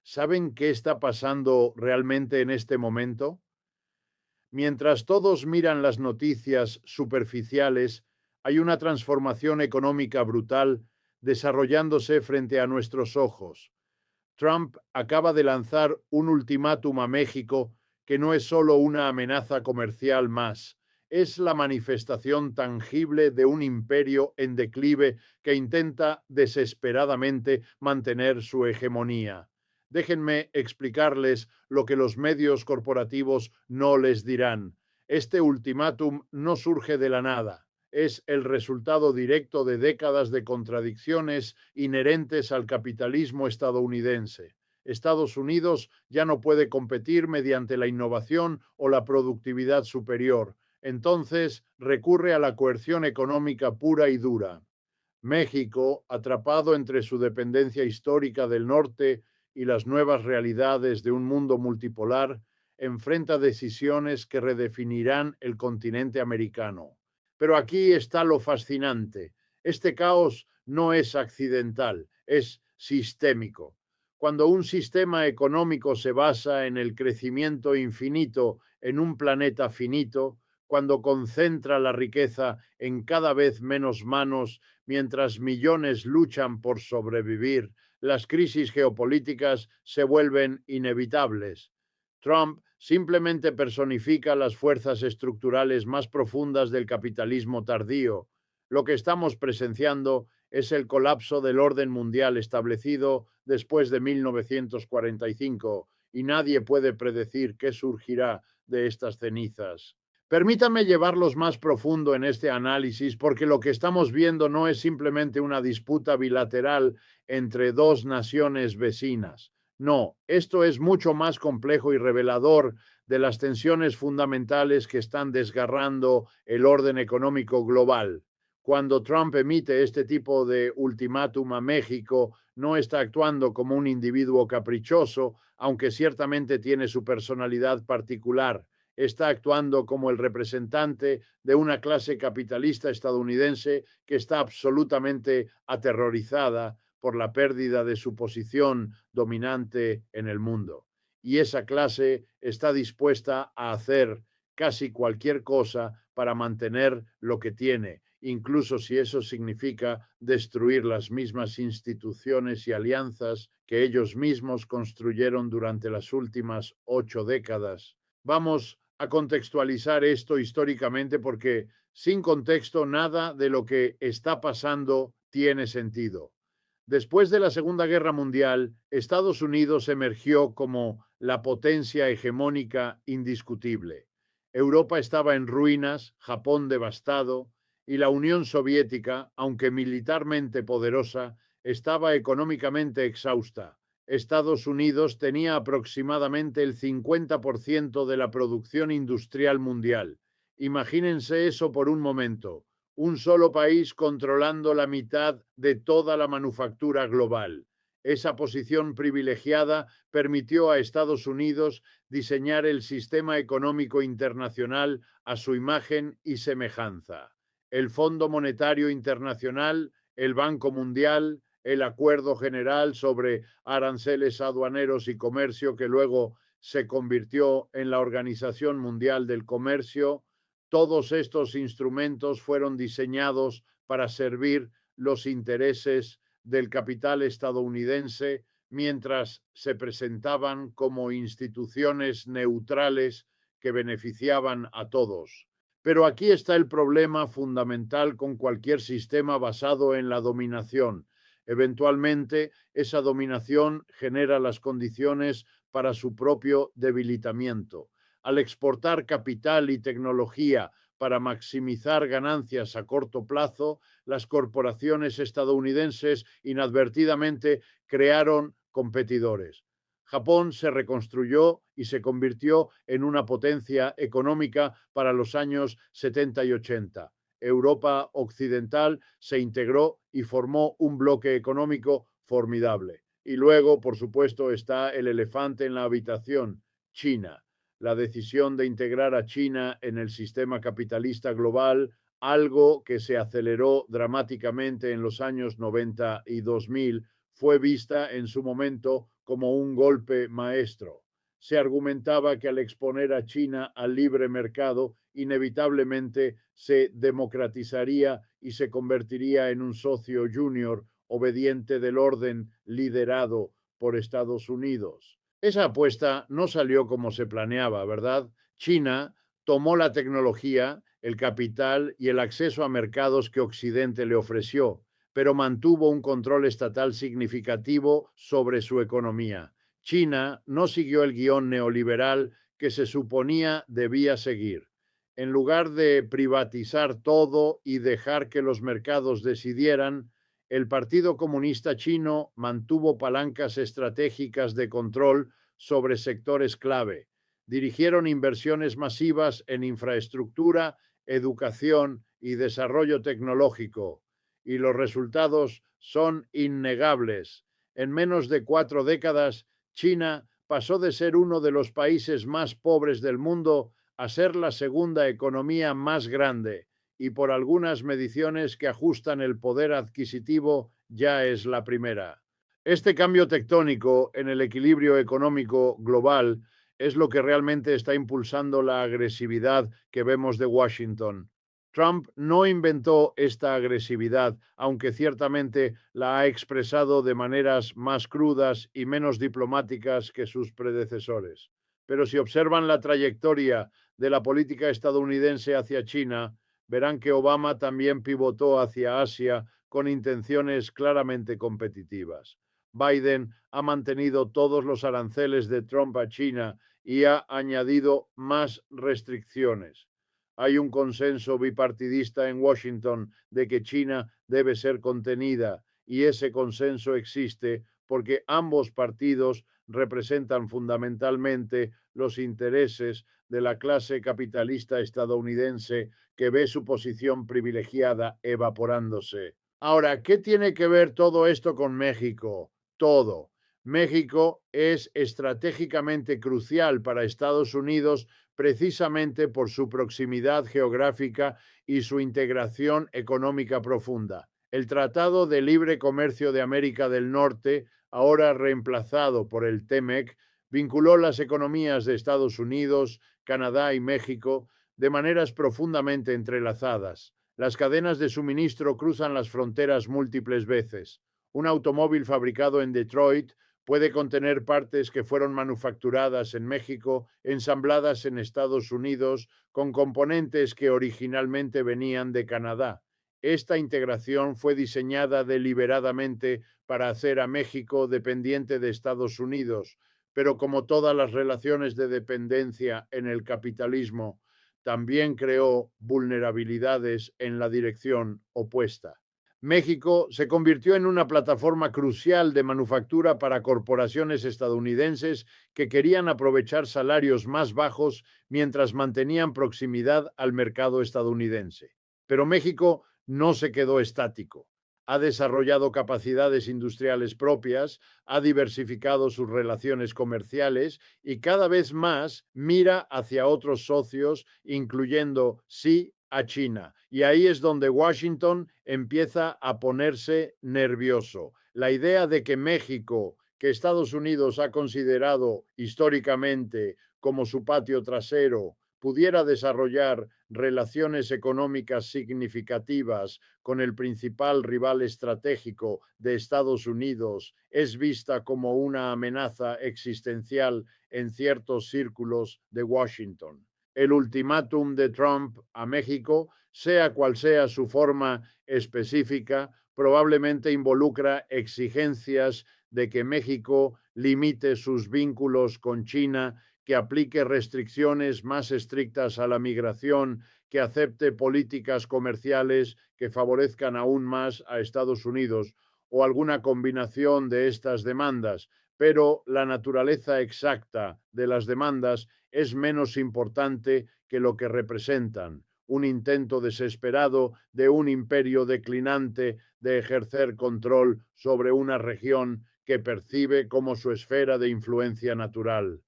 ¿Saben qué está pasando realmente en este momento? Mientras todos miran las noticias superficiales, hay una transformación económica brutal desarrollándose frente a nuestros ojos. Trump acaba de lanzar un ultimátum a México que no es solo una amenaza comercial más, es la manifestación tangible de un imperio en declive que intenta desesperadamente mantener su hegemonía. Déjenme explicarles lo que los medios corporativos no les dirán. Este ultimátum no surge de la nada, es el resultado directo de décadas de contradicciones inherentes al capitalismo estadounidense. Estados Unidos ya no puede competir mediante la innovación o la productividad superior. Entonces recurre a la coerción económica pura y dura. México, atrapado entre su dependencia histórica del norte y las nuevas realidades de un mundo multipolar, enfrenta decisiones que redefinirán el continente americano. Pero aquí está lo fascinante. Este caos no es accidental, es sistémico. Cuando un sistema económico se basa en el crecimiento infinito en un planeta finito, cuando concentra la riqueza en cada vez menos manos mientras millones luchan por sobrevivir, las crisis geopolíticas se vuelven inevitables. Trump simplemente personifica las fuerzas estructurales más profundas del capitalismo tardío. Lo que estamos presenciando es el colapso del orden mundial establecido después de 1945 y nadie puede predecir qué surgirá de estas cenizas. Permítanme llevarlos más profundo en este análisis porque lo que estamos viendo no es simplemente una disputa bilateral entre dos naciones vecinas. No, esto es mucho más complejo y revelador de las tensiones fundamentales que están desgarrando el orden económico global. Cuando Trump emite este tipo de ultimátum a México, no está actuando como un individuo caprichoso, aunque ciertamente tiene su personalidad particular. Está actuando como el representante de una clase capitalista estadounidense que está absolutamente aterrorizada por la pérdida de su posición dominante en el mundo. Y esa clase está dispuesta a hacer casi cualquier cosa para mantener lo que tiene, incluso si eso significa destruir las mismas instituciones y alianzas que ellos mismos construyeron durante las últimas 8 décadas. Vamos a contextualizar esto históricamente porque sin contexto nada de lo que está pasando tiene sentido. Después de la Segunda Guerra Mundial, Estados Unidos emergió como la potencia hegemónica indiscutible. Europa estaba en ruinas, Japón devastado, y la Unión Soviética, aunque militarmente poderosa, estaba económicamente exhausta. Estados Unidos tenía aproximadamente el 50% de la producción industrial mundial. Imagínense eso por un momento, un solo país controlando la mitad de toda la manufactura global. Esa posición privilegiada permitió a Estados Unidos diseñar el sistema económico internacional a su imagen y semejanza. El Fondo Monetario Internacional, el Banco Mundial, el Acuerdo General sobre Aranceles Aduaneros y Comercio, que luego se convirtió en la Organización Mundial del Comercio. Todos estos instrumentos fueron diseñados para servir los intereses del capital estadounidense mientras se presentaban como instituciones neutrales que beneficiaban a todos. Pero aquí está el problema fundamental con cualquier sistema basado en la dominación. Eventualmente, esa dominación genera las condiciones para su propio debilitamiento. Al exportar capital y tecnología para maximizar ganancias a corto plazo, las corporaciones estadounidenses inadvertidamente crearon competidores. Japón se reconstruyó y se convirtió en una potencia económica para los años 70 y 80. Europa Occidental se integró y formó un bloque económico formidable. Y luego, por supuesto, está el elefante en la habitación, China. La decisión de integrar a China en el sistema capitalista global, algo que se aceleró dramáticamente en los años 90 y 2000, fue vista en su momento como un golpe maestro. Se argumentaba que al exponer a China al libre mercado, inevitablemente se democratizaría y se convertiría en un socio junior obediente del orden liderado por Estados Unidos. Esa apuesta no salió como se planeaba, ¿verdad? China tomó la tecnología, el capital y el acceso a mercados que Occidente le ofreció, pero mantuvo un control estatal significativo sobre su economía. China no siguió el guión neoliberal que se suponía debía seguir. En lugar de privatizar todo y dejar que los mercados decidieran, el Partido Comunista Chino mantuvo palancas estratégicas de control sobre sectores clave. Dirigieron inversiones masivas en infraestructura, educación y desarrollo tecnológico, y los resultados son innegables. En menos de 4 décadas, China pasó de ser uno de los países más pobres del mundo a ser la segunda economía más grande, y por algunas mediciones que ajustan el poder adquisitivo ya es la primera. Este cambio tectónico en el equilibrio económico global es lo que realmente está impulsando la agresividad que vemos de Washington. Trump no inventó esta agresividad, aunque ciertamente la ha expresado de maneras más crudas y menos diplomáticas que sus predecesores. Pero si observan la trayectoria de la política estadounidense hacia China, verán que Obama también pivotó hacia Asia con intenciones claramente competitivas. Biden ha mantenido todos los aranceles de Trump a China y ha añadido más restricciones. Hay un consenso bipartidista en Washington de que China debe ser contenida, y ese consenso existe porque ambos partidos representan fundamentalmente los intereses de la clase capitalista estadounidense que ve su posición privilegiada evaporándose. Ahora, ¿qué tiene que ver todo esto con México? Todo. México es estratégicamente crucial para Estados Unidos precisamente por su proximidad geográfica y su integración económica profunda. El Tratado de Libre Comercio de América del Norte, ahora reemplazado por el TEMEC, vinculó las economías de Estados Unidos, Canadá y México de maneras profundamente entrelazadas. Las cadenas de suministro cruzan las fronteras múltiples veces. Un automóvil fabricado en Detroit puede contener partes que fueron manufacturadas en México, ensambladas en Estados Unidos, con componentes que originalmente venían de Canadá. Esta integración fue diseñada deliberadamente para hacer a México dependiente de Estados Unidos, pero como todas las relaciones de dependencia en el capitalismo, también creó vulnerabilidades en la dirección opuesta. México se convirtió en una plataforma crucial de manufactura para corporaciones estadounidenses que querían aprovechar salarios más bajos mientras mantenían proximidad al mercado estadounidense. Pero México no se quedó estático. Ha desarrollado capacidades industriales propias, ha diversificado sus relaciones comerciales y cada vez más mira hacia otros socios, incluyendo, sí, a China. Y ahí es donde Washington empieza a ponerse nervioso. La idea de que México, que Estados Unidos ha considerado históricamente como su patio trasero, pudiera desarrollar relaciones económicas significativas con el principal rival estratégico de Estados Unidos, es vista como una amenaza existencial en ciertos círculos de Washington. El ultimátum de Trump a México, sea cual sea su forma específica, probablemente involucra exigencias de que México limite sus vínculos con China, que aplique restricciones más estrictas a la migración, que acepte políticas comerciales que favorezcan aún más a Estados Unidos o alguna combinación de estas demandas, pero la naturaleza exacta de las demandas es menos importante que lo que representan, un intento desesperado de un imperio declinante de ejercer control sobre una región que percibe como su esfera de influencia natural.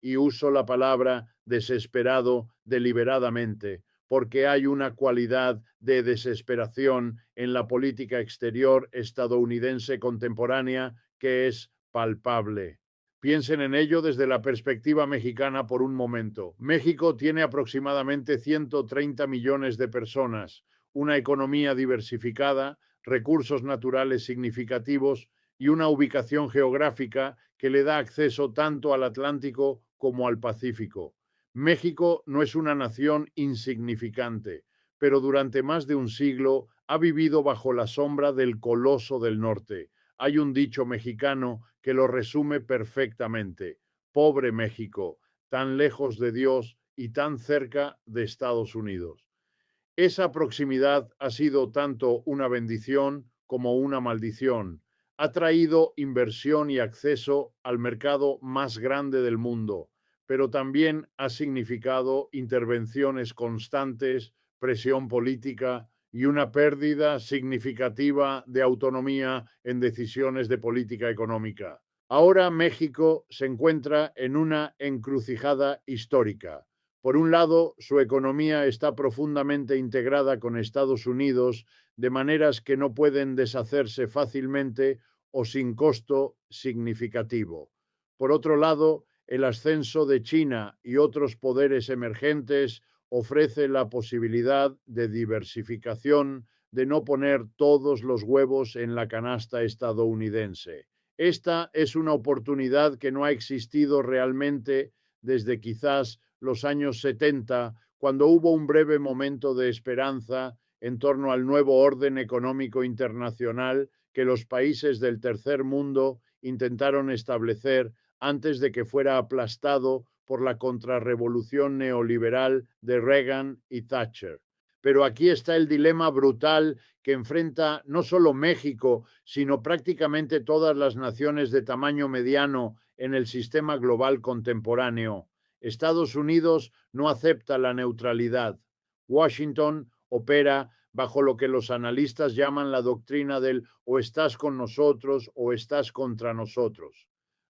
Y uso la palabra desesperado deliberadamente, porque hay una cualidad de desesperación en la política exterior estadounidense contemporánea que es palpable. Piensen en ello desde la perspectiva mexicana por un momento. México tiene aproximadamente 130 millones de personas, una economía diversificada, recursos naturales significativos y una ubicación geográfica que le da acceso tanto al Atlántico como al Pacífico. México no es una nación insignificante, pero durante más de un siglo ha vivido bajo la sombra del coloso del norte. Hay un dicho mexicano que lo resume perfectamente. Pobre México, tan lejos de Dios y tan cerca de Estados Unidos. Esa proximidad ha sido tanto una bendición como una maldición. Ha traído inversión y acceso al mercado más grande del mundo, pero también ha significado intervenciones constantes, presión política y una pérdida significativa de autonomía en decisiones de política económica. Ahora México se encuentra en una encrucijada histórica. Por un lado, su economía está profundamente integrada con Estados Unidos, de maneras que no pueden deshacerse fácilmente o sin costo significativo. Por otro lado, el ascenso de China y otros poderes emergentes ofrece la posibilidad de diversificación, de no poner todos los huevos en la canasta estadounidense. Esta es una oportunidad que no ha existido realmente desde quizás los años 70, cuando hubo un breve momento de esperanza en torno al nuevo orden económico internacional que los países del tercer mundo intentaron establecer antes de que fuera aplastado por la contrarrevolución neoliberal de Reagan y Thatcher. Pero aquí está el dilema brutal que enfrenta no solo México, sino prácticamente todas las naciones de tamaño mediano en el sistema global contemporáneo. Estados Unidos no acepta la neutralidad. Washington opera bajo lo que los analistas llaman la doctrina del o estás con nosotros o estás contra nosotros.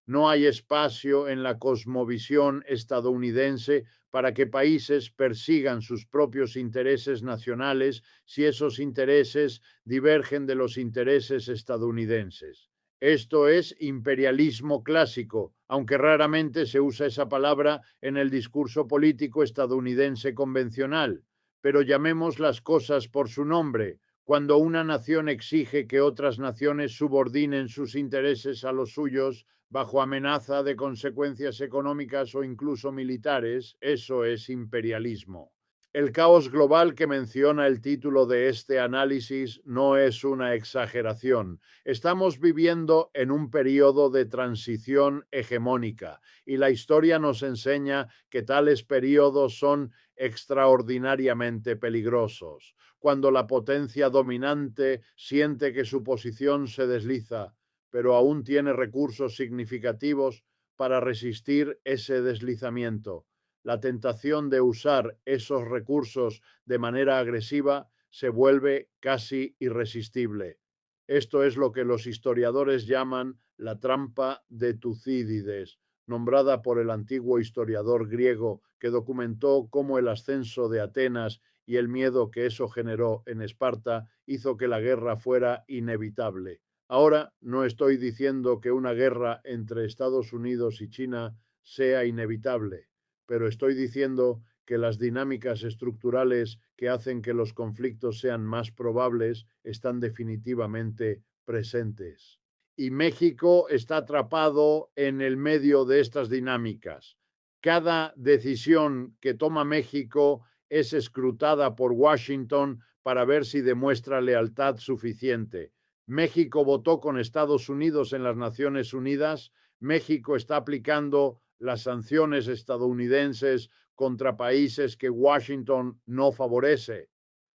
No hay espacio en la cosmovisión estadounidense para que países persigan sus propios intereses nacionales si esos intereses divergen de los intereses estadounidenses. Esto es imperialismo clásico, aunque raramente se usa esa palabra en el discurso político estadounidense convencional. Pero llamemos las cosas por su nombre. Cuando una nación exige que otras naciones subordinen sus intereses a los suyos bajo amenaza de consecuencias económicas o incluso militares, eso es imperialismo. El caos global que menciona el título de este análisis no es una exageración. Estamos viviendo en un periodo de transición hegemónica y la historia nos enseña que tales periodos son extraordinariamente peligrosos. Cuando la potencia dominante siente que su posición se desliza, pero aún tiene recursos significativos para resistir ese deslizamiento. La tentación de usar esos recursos de manera agresiva se vuelve casi irresistible. Esto es lo que los historiadores llaman la trampa de Tucídides, nombrada por el antiguo historiador griego que documentó cómo el ascenso de Atenas y el miedo que eso generó en Esparta hizo que la guerra fuera inevitable. Ahora no estoy diciendo que una guerra entre Estados Unidos y China sea inevitable, pero estoy diciendo que las dinámicas estructurales que hacen que los conflictos sean más probables están definitivamente presentes. Y México está atrapado en el medio de estas dinámicas. Cada decisión que toma México es escrutada por Washington para ver si demuestra lealtad suficiente. México votó con Estados Unidos en las Naciones Unidas. México está aplicando las sanciones estadounidenses contra países que Washington no favorece.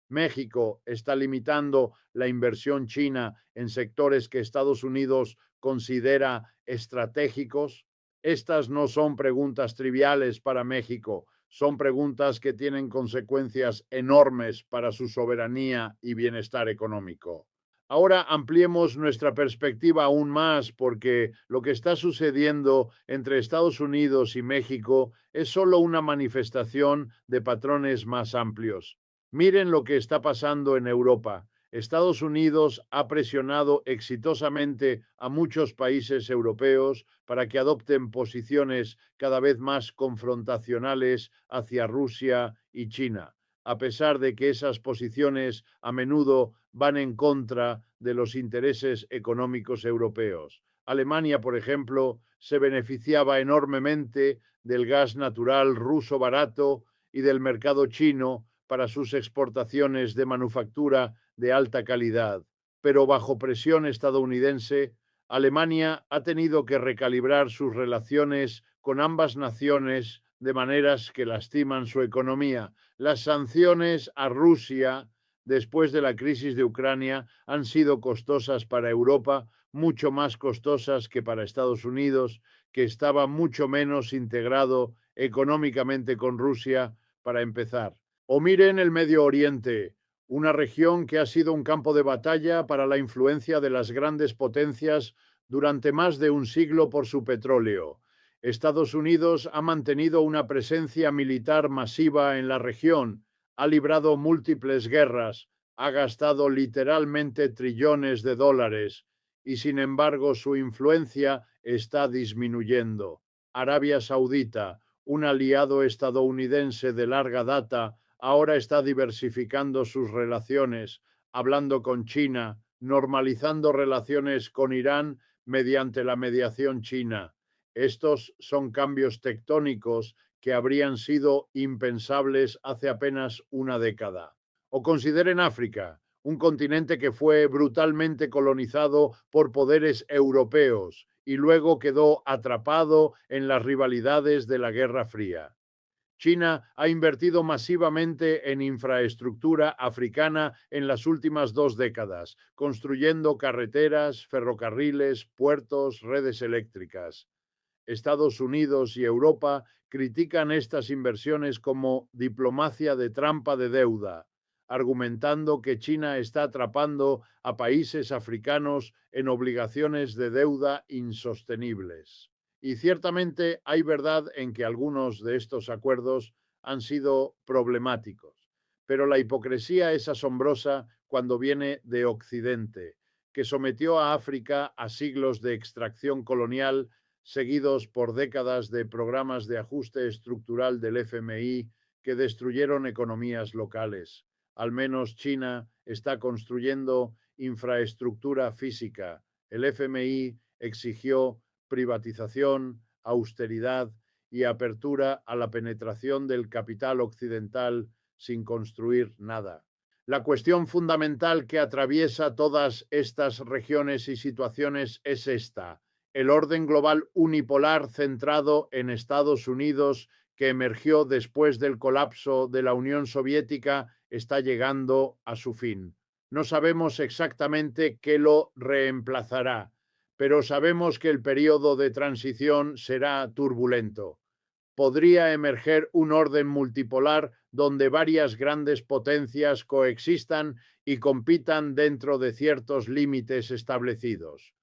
México está limitando la inversión china en sectores que Estados Unidos considera estratégicos. Estas no son preguntas triviales para México, son preguntas que tienen consecuencias enormes para su soberanía y bienestar económico. Ahora ampliemos nuestra perspectiva aún más porque lo que está sucediendo entre Estados Unidos y México es solo una manifestación de patrones más amplios. Miren lo que está pasando en Europa. Estados Unidos ha presionado exitosamente a muchos países europeos para que adopten posiciones cada vez más confrontacionales hacia Rusia y China, a pesar de que esas posiciones a menudo van en contra de los intereses económicos europeos. Alemania, por ejemplo, se beneficiaba enormemente del gas natural ruso barato y del mercado chino para sus exportaciones de manufactura de alta calidad. Pero bajo presión estadounidense, Alemania ha tenido que recalibrar sus relaciones con ambas naciones de maneras que lastiman su economía. Las sanciones a Rusia después de la crisis de Ucrania han sido costosas para Europa, mucho más costosas que para Estados Unidos, que estaba mucho menos integrado económicamente con Rusia para empezar. O miren el Medio Oriente, una región que ha sido un campo de batalla para la influencia de las grandes potencias durante más de un siglo por su petróleo. Estados Unidos ha mantenido una presencia militar masiva en la región, ha librado múltiples guerras, ha gastado literalmente trillones de dólares y sin embargo su influencia está disminuyendo. Arabia Saudita, un aliado estadounidense de larga data, ahora está diversificando sus relaciones, hablando con China, normalizando relaciones con Irán mediante la mediación china. Estos son cambios tectónicos que habrían sido impensables hace apenas una década. O consideren África, un continente que fue brutalmente colonizado por poderes europeos y luego quedó atrapado en las rivalidades de la Guerra Fría. China ha invertido masivamente en infraestructura africana en las últimas 2 décadas, construyendo carreteras, ferrocarriles, puertos, redes eléctricas. Estados Unidos y Europa critican estas inversiones como diplomacia de trampa de deuda, argumentando que China está atrapando a países africanos en obligaciones de deuda insostenibles. Y ciertamente hay verdad en que algunos de estos acuerdos han sido problemáticos, pero la hipocresía es asombrosa cuando viene de Occidente, que sometió a África a siglos de extracción colonial seguidos por décadas de programas de ajuste estructural del FMI que destruyeron economías locales. Al menos China está construyendo infraestructura física. El FMI exigió privatización, austeridad y apertura a la penetración del capital occidental sin construir nada. La cuestión fundamental que atraviesa todas estas regiones y situaciones es esta: el orden global unipolar centrado en Estados Unidos, que emergió después del colapso de la Unión Soviética, está llegando a su fin. No sabemos exactamente qué lo reemplazará, pero sabemos que el periodo de transición será turbulento. Podría emerger un orden multipolar donde varias grandes potencias coexistan y compitan dentro de ciertos límites establecidos.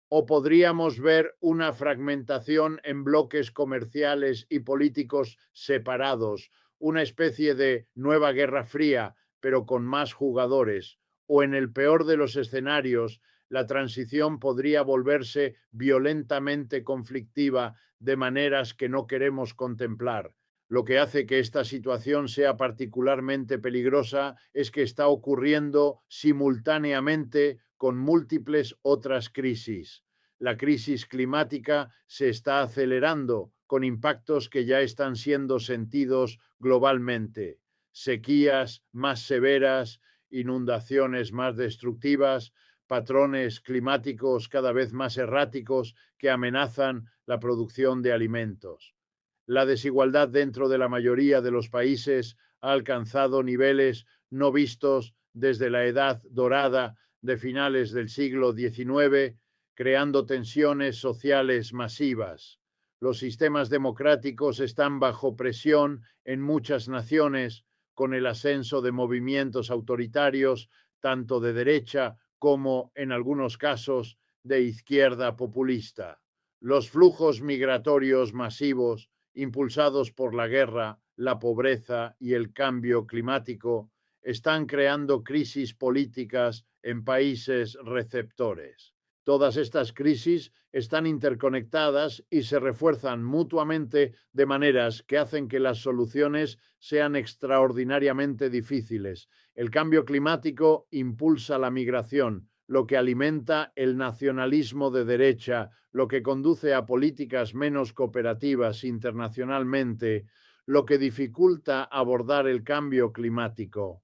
O podríamos ver una fragmentación en bloques comerciales y políticos separados, una especie de nueva Guerra Fría, pero con más jugadores. O en el peor de los escenarios, la transición podría volverse violentamente conflictiva de maneras que no queremos contemplar. Lo que hace que esta situación sea particularmente peligrosa es que está ocurriendo simultáneamente con múltiples otras crisis. La crisis climática se está acelerando con impactos que ya están siendo sentidos globalmente. Sequías más severas, inundaciones más destructivas, patrones climáticos cada vez más erráticos que amenazan la producción de alimentos. La desigualdad dentro de la mayoría de los países ha alcanzado niveles no vistos desde la Edad Dorada de finales del siglo XIX, creando tensiones sociales masivas. Los sistemas democráticos están bajo presión en muchas naciones, con el ascenso de movimientos autoritarios, tanto de derecha como, en algunos casos, de izquierda populista. Los flujos migratorios masivos impulsados por la guerra, la pobreza y el cambio climático, están creando crisis políticas en países receptores. Todas estas crisis están interconectadas y se refuerzan mutuamente de maneras que hacen que las soluciones sean extraordinariamente difíciles. El cambio climático impulsa la migración, lo que alimenta el nacionalismo de derecha, lo que conduce a políticas menos cooperativas internacionalmente, lo que dificulta abordar el cambio climático.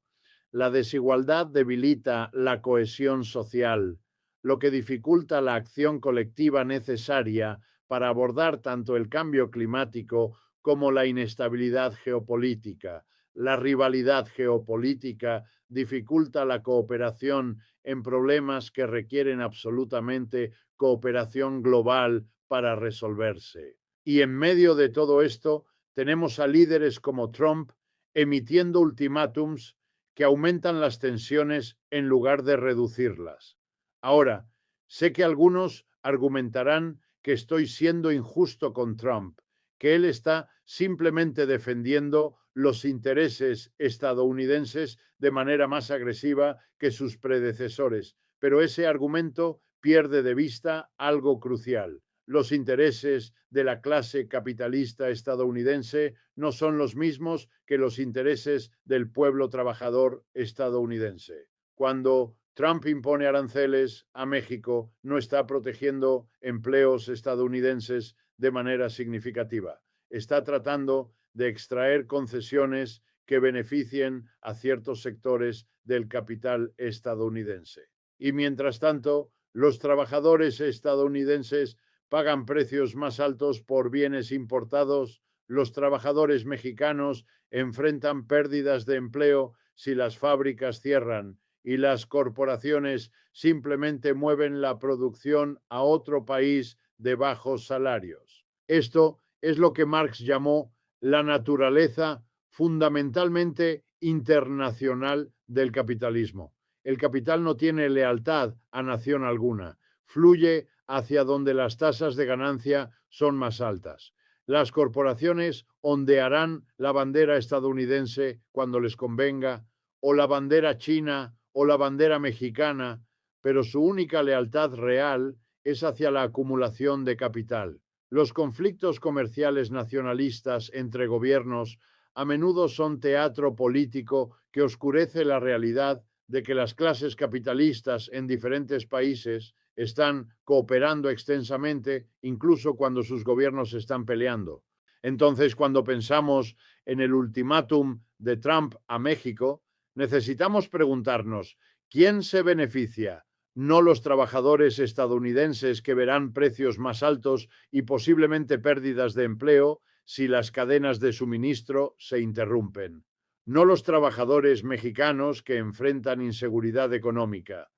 La desigualdad debilita la cohesión social, lo que dificulta la acción colectiva necesaria para abordar tanto el cambio climático como la inestabilidad geopolítica. La rivalidad geopolítica dificulta la cooperación en problemas que requieren absolutamente cooperación global para resolverse. Y en medio de todo esto, tenemos a líderes como Trump emitiendo ultimátums que aumentan las tensiones en lugar de reducirlas. Ahora, sé que algunos argumentarán que estoy siendo injusto con Trump, que él está simplemente defendiendo los intereses estadounidenses de manera más agresiva que sus predecesores, pero ese argumento pierde de vista algo crucial. Los intereses de la clase capitalista estadounidense no son los mismos que los intereses del pueblo trabajador estadounidense. Cuando Trump impone aranceles a México, no está protegiendo empleos estadounidenses de manera significativa. Está tratando de extraer concesiones que beneficien a ciertos sectores del capital estadounidense. Y mientras tanto, los trabajadores estadounidenses pagan precios más altos por bienes importados, los trabajadores mexicanos enfrentan pérdidas de empleo si las fábricas cierran y las corporaciones simplemente mueven la producción a otro país de bajos salarios. Esto es lo que Marx llamó la naturaleza fundamentalmente internacional del capitalismo. El capital no tiene lealtad a nación alguna, fluye hacia donde las tasas de ganancia son más altas. Las corporaciones ondearán la bandera estadounidense cuando les convenga, o la bandera china, o la bandera mexicana, pero su única lealtad real es hacia la acumulación de capital. Los conflictos comerciales nacionalistas entre gobiernos a menudo son teatro político que oscurece la realidad de que las clases capitalistas en diferentes países están cooperando extensamente, incluso cuando sus gobiernos están peleando. Entonces, cuando pensamos en el ultimátum de Trump a México, necesitamos preguntarnos, ¿quién se beneficia? No los trabajadores estadounidenses que verán precios más altos y posiblemente pérdidas de empleo si las cadenas de suministro se interrumpen. No los trabajadores mexicanos que enfrentan inseguridad económica.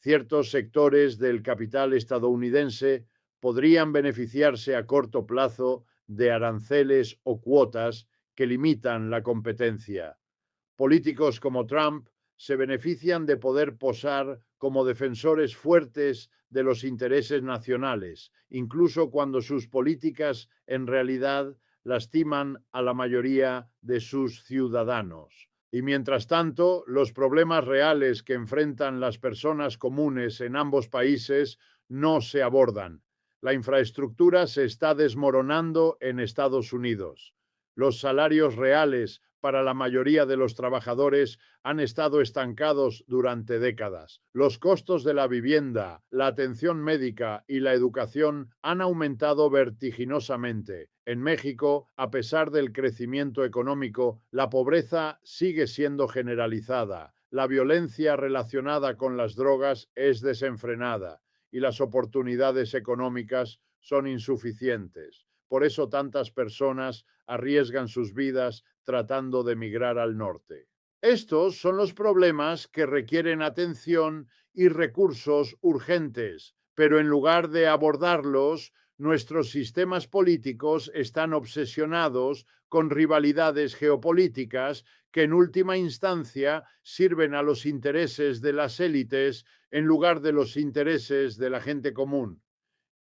Ciertos sectores del capital estadounidense podrían beneficiarse a corto plazo de aranceles o cuotas que limitan la competencia. Políticos como Trump se benefician de poder posar como defensores fuertes de los intereses nacionales, incluso cuando sus políticas en realidad lastiman a la mayoría de sus ciudadanos. Y mientras tanto, los problemas reales que enfrentan las personas comunes en ambos países no se abordan. La infraestructura se está desmoronando en Estados Unidos. Los salarios reales para la mayoría de los trabajadores han estado estancados durante décadas. Los costos de la vivienda, la atención médica y la educación han aumentado vertiginosamente. En México, a pesar del crecimiento económico, la pobreza sigue siendo generalizada. La violencia relacionada con las drogas es desenfrenada y las oportunidades económicas son insuficientes. Por eso tantas personas arriesgan sus vidas tratando de migrar al norte. Estos son los problemas que requieren atención y recursos urgentes, pero en lugar de abordarlos, nuestros sistemas políticos están obsesionados con rivalidades geopolíticas que en última instancia sirven a los intereses de las élites en lugar de los intereses de la gente común.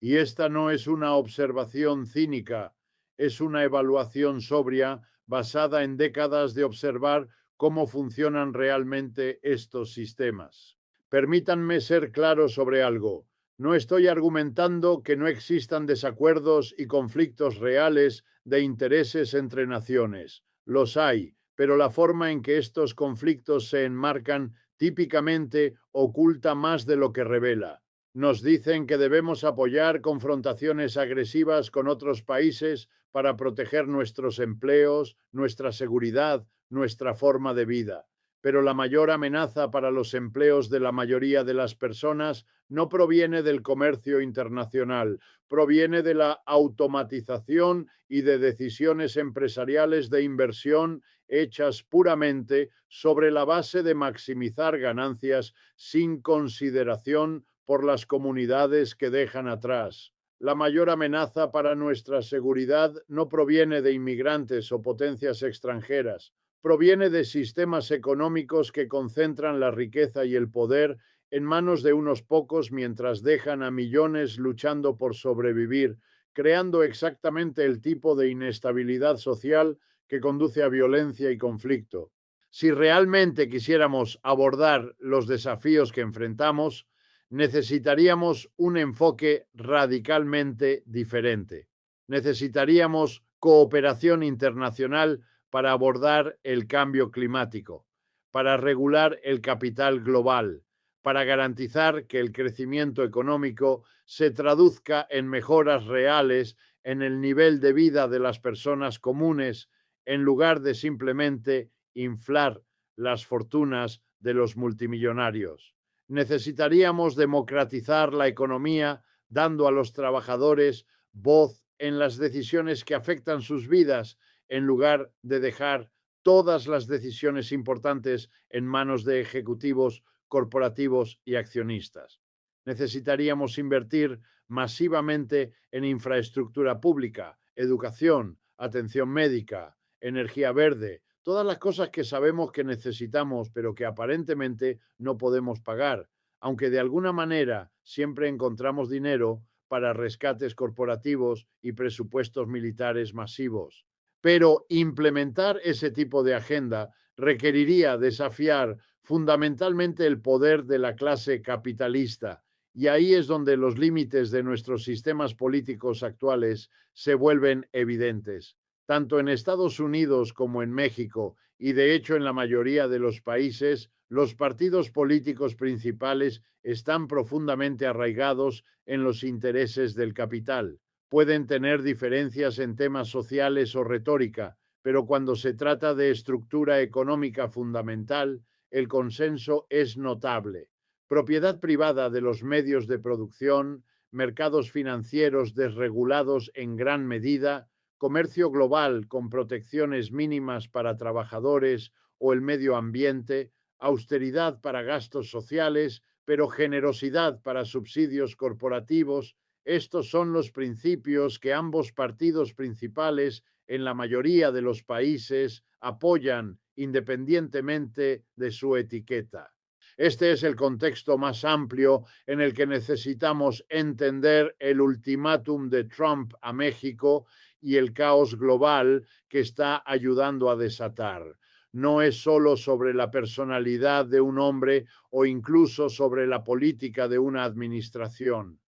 Y esta no es una observación cínica, es una evaluación sobria basada en décadas de observar cómo funcionan realmente estos sistemas. Permítanme ser claro sobre algo. No estoy argumentando que no existan desacuerdos y conflictos reales de intereses entre naciones. Los hay, pero la forma en que estos conflictos se enmarcan típicamente oculta más de lo que revela. Nos dicen que debemos apoyar confrontaciones agresivas con otros países para proteger nuestros empleos, nuestra seguridad, nuestra forma de vida. Pero la mayor amenaza para los empleos de la mayoría de las personas no proviene del comercio internacional, proviene de la automatización y de decisiones empresariales de inversión hechas puramente sobre la base de maximizar ganancias sin consideración por las comunidades que dejan atrás. La mayor amenaza para nuestra seguridad no proviene de inmigrantes o potencias extranjeras, proviene de sistemas económicos que concentran la riqueza y el poder en manos de unos pocos mientras dejan a millones luchando por sobrevivir, creando exactamente el tipo de inestabilidad social que conduce a violencia y conflicto. Si realmente quisiéramos abordar los desafíos que enfrentamos, necesitaríamos un enfoque radicalmente diferente. Necesitaríamos cooperación internacional para abordar el cambio climático, para regular el capital global, para garantizar que el crecimiento económico se traduzca en mejoras reales en el nivel de vida de las personas comunes, en lugar de simplemente inflar las fortunas de los multimillonarios. Necesitaríamos democratizar la economía, dando a los trabajadores voz en las decisiones que afectan sus vidas, en lugar de dejar todas las decisiones importantes en manos de ejecutivos corporativos y accionistas. Necesitaríamos invertir masivamente en infraestructura pública, educación, atención médica, energía verde, todas las cosas que sabemos que necesitamos, pero que aparentemente no podemos pagar, aunque de alguna manera siempre encontramos dinero para rescates corporativos y presupuestos militares masivos. Pero implementar ese tipo de agenda requeriría desafiar fundamentalmente el poder de la clase capitalista, y ahí es donde los límites de nuestros sistemas políticos actuales se vuelven evidentes. Tanto en Estados Unidos como en México, y de hecho en la mayoría de los países, los partidos políticos principales están profundamente arraigados en los intereses del capital. Pueden tener diferencias en temas sociales o retórica, pero cuando se trata de estructura económica fundamental, el consenso es notable. Propiedad privada de los medios de producción, mercados financieros desregulados en gran medida, comercio global con protecciones mínimas para trabajadores o el medio ambiente, austeridad para gastos sociales, pero generosidad para subsidios corporativos. Estos son los principios que ambos partidos principales en la mayoría de los países apoyan independientemente de su etiqueta. Este es el contexto más amplio en el que necesitamos entender el ultimátum de Trump a México y el caos global que está ayudando a desatar. No es solo sobre la personalidad de un hombre o incluso sobre la política de una administración.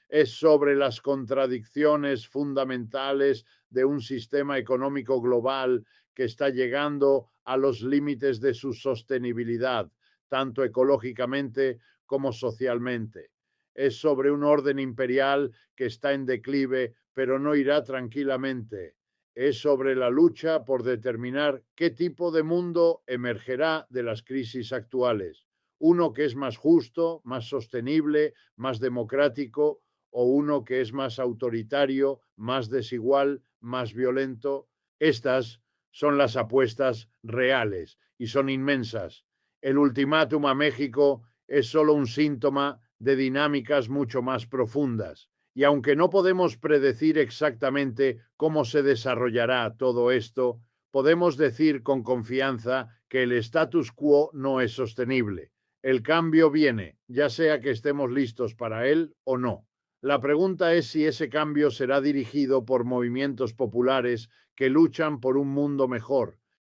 Es sobre las contradicciones fundamentales de un sistema económico global que está llegando a los límites de su sostenibilidad, tanto ecológicamente como socialmente. Es sobre un orden imperial que está en declive, pero no irá tranquilamente. Es sobre la lucha por determinar qué tipo de mundo emergerá de las crisis actuales. Uno que es más justo, más sostenible, más democrático, o uno que es más autoritario, más desigual, más violento. Estas son las apuestas reales y son inmensas. El ultimátum a México es solo un síntoma de dinámicas mucho más profundas. Y aunque no podemos predecir exactamente cómo se desarrollará todo esto, podemos decir con confianza que el status quo no es sostenible. El cambio viene, ya sea que estemos listos para él o no. La pregunta es si ese cambio será dirigido por movimientos populares que luchan por un mundo mejor,